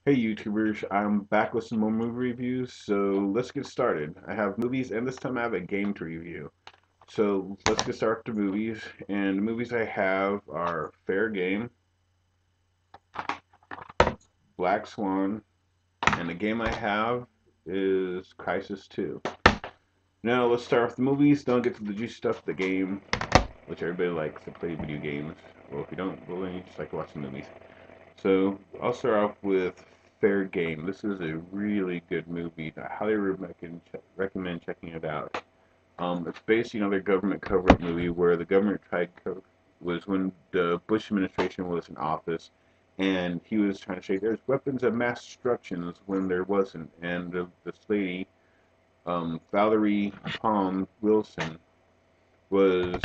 Hey YouTubers, I'm back with some more movie reviews, so let's get started. I have movies and this time I have a game to review. So let's get started with the movies, and the movies I have are Fair Game, Black Swan, and the game I have is Crysis 2. Now let's start with the movies, don't get to the juicy stuff, the game, which everybody likes to play video games. Well, if you don't, well then you just like to watch the movies. So I'll start off with Fair Game. This is a really good movie. I highly recommend checking it out. It's based on another government cover-up movie where the government was when the Bush administration was in office, and he was trying to say there's weapons of mass destruction when there wasn't, and this lady, Valerie Palm Wilson, was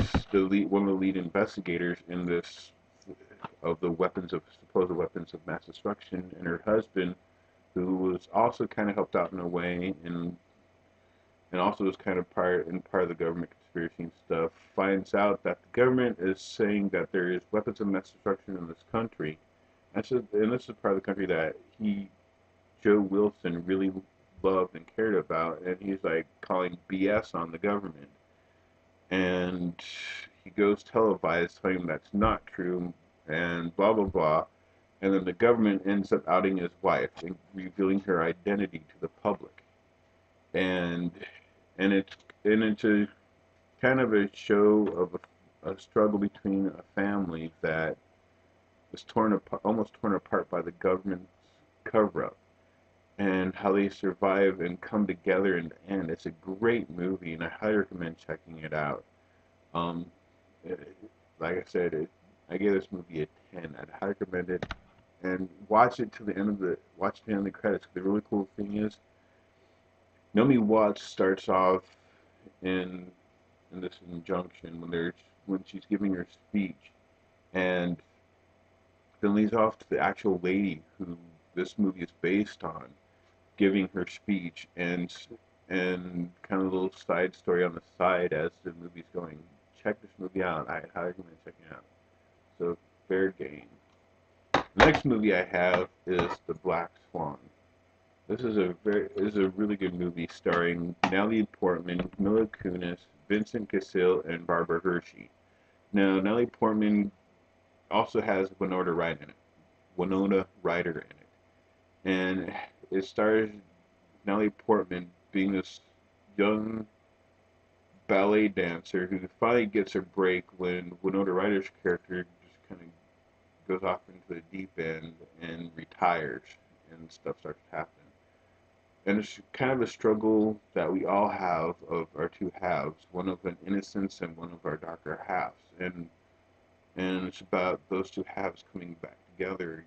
one of the lead investigators in this of the weapons of supposed weapons of mass destruction, and her husband, who was also kind of helped out in a way, and also was kind of part of the government conspiracy and stuff, finds out that the government is saying that there is weapons of mass destruction in this country, and this is part of the country that Joe Wilson, really loved and cared about, and he's like calling BS on the government, and he goes televised telling him that's not true, and blah blah blah. And then the government ends up outing his wife and revealing her identity to the public. And and it's a kind of a show of a struggle between a family that is almost torn apart by the government's cover-up, and how they survive and come together in the end. It's a great movie, and I highly recommend checking it out. Um, it, like I said, I gave this movie a 10. I'd highly recommend it, and watch the end of the credits. The really cool thing is, Naomi Watts starts off in this injunction when she's giving her speech, and then leads off to the actual lady who this movie is based on giving her speech, and kind of a little side story on the side as the movie's going. Check this movie out. I highly recommend checking it out. So, fair game. The next movie I have is The Black Swan. This is a really good movie starring Natalie Portman, Mila Kunis, Vincent Cassel, and Barbara Hershey. Now, Natalie Portman also has Winona Ryder in it, and it stars Natalie Portman being this young ballet dancer who finally gets her break when Winona Ryder's character just kind of goes off into the deep end and retires, and stuff starts to happen. And it's kind of a struggle that we all have of our two halves, one of an innocence and one of our darker halves, and it's about those two halves coming together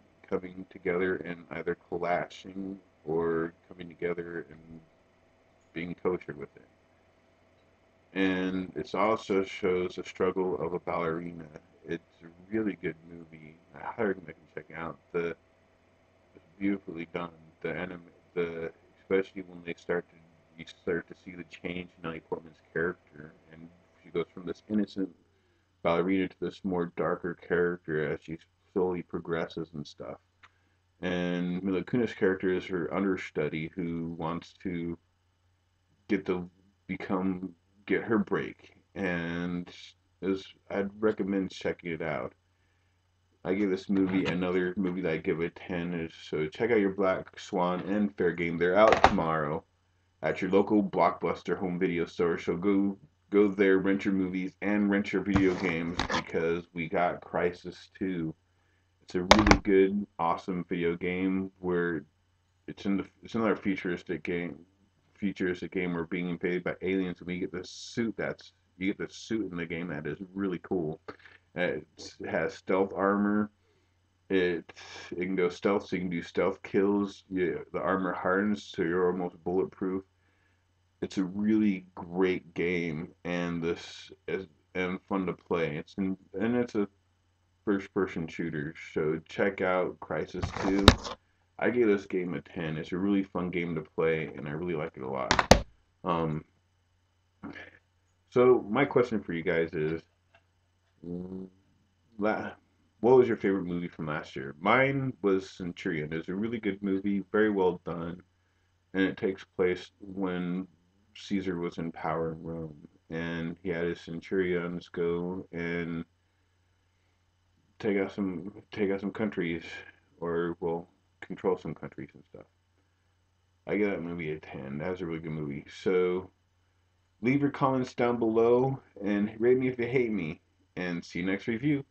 and either clashing or coming together and being kosher with it. And it also shows the struggle of a ballerina. It's a really good movie. I highly recommend checking out. It's beautifully done. The especially when you start to see the change in Natalie Portman's character, and she goes from this innocent ballerina to this more darker character as she slowly progresses and stuff. And Mila Kunis' character is her understudy who wants to get the become get her break, and is I'd recommend checking it out. I give this movie another movie that I give a 10 is, so check out your Black Swan and Fair Game. They're out tomorrow at your local Blockbuster home video store. So go there, rent your movies and rent your video games because we got Crysis 2. It's a really good, awesome video game where it's another futuristic game where being invaded by aliens, and we get this suit that's you get this suit in the game that is really cool. It has stealth armor. It it can go stealth, so you can do stealth kills. Yeah, the armor hardens, so you're almost bulletproof. It's a really great game, and this is and fun to play. And it's a first person shooter. So check out Crysis 2. I gave this game a 10. It's a really fun game to play, and I really like it a lot. Um, so my question for you guys is, what was your favorite movie from last year? Mine was Centurion. It's a really good movie, very well done, and it takes place when Caesar was in power in Rome, and he had his centurions go and take out some countries, or well, control some countries and stuff. I give that movie a 10. That was a really good movie. So leave your comments down below and rate me if you hate me. And see you next review.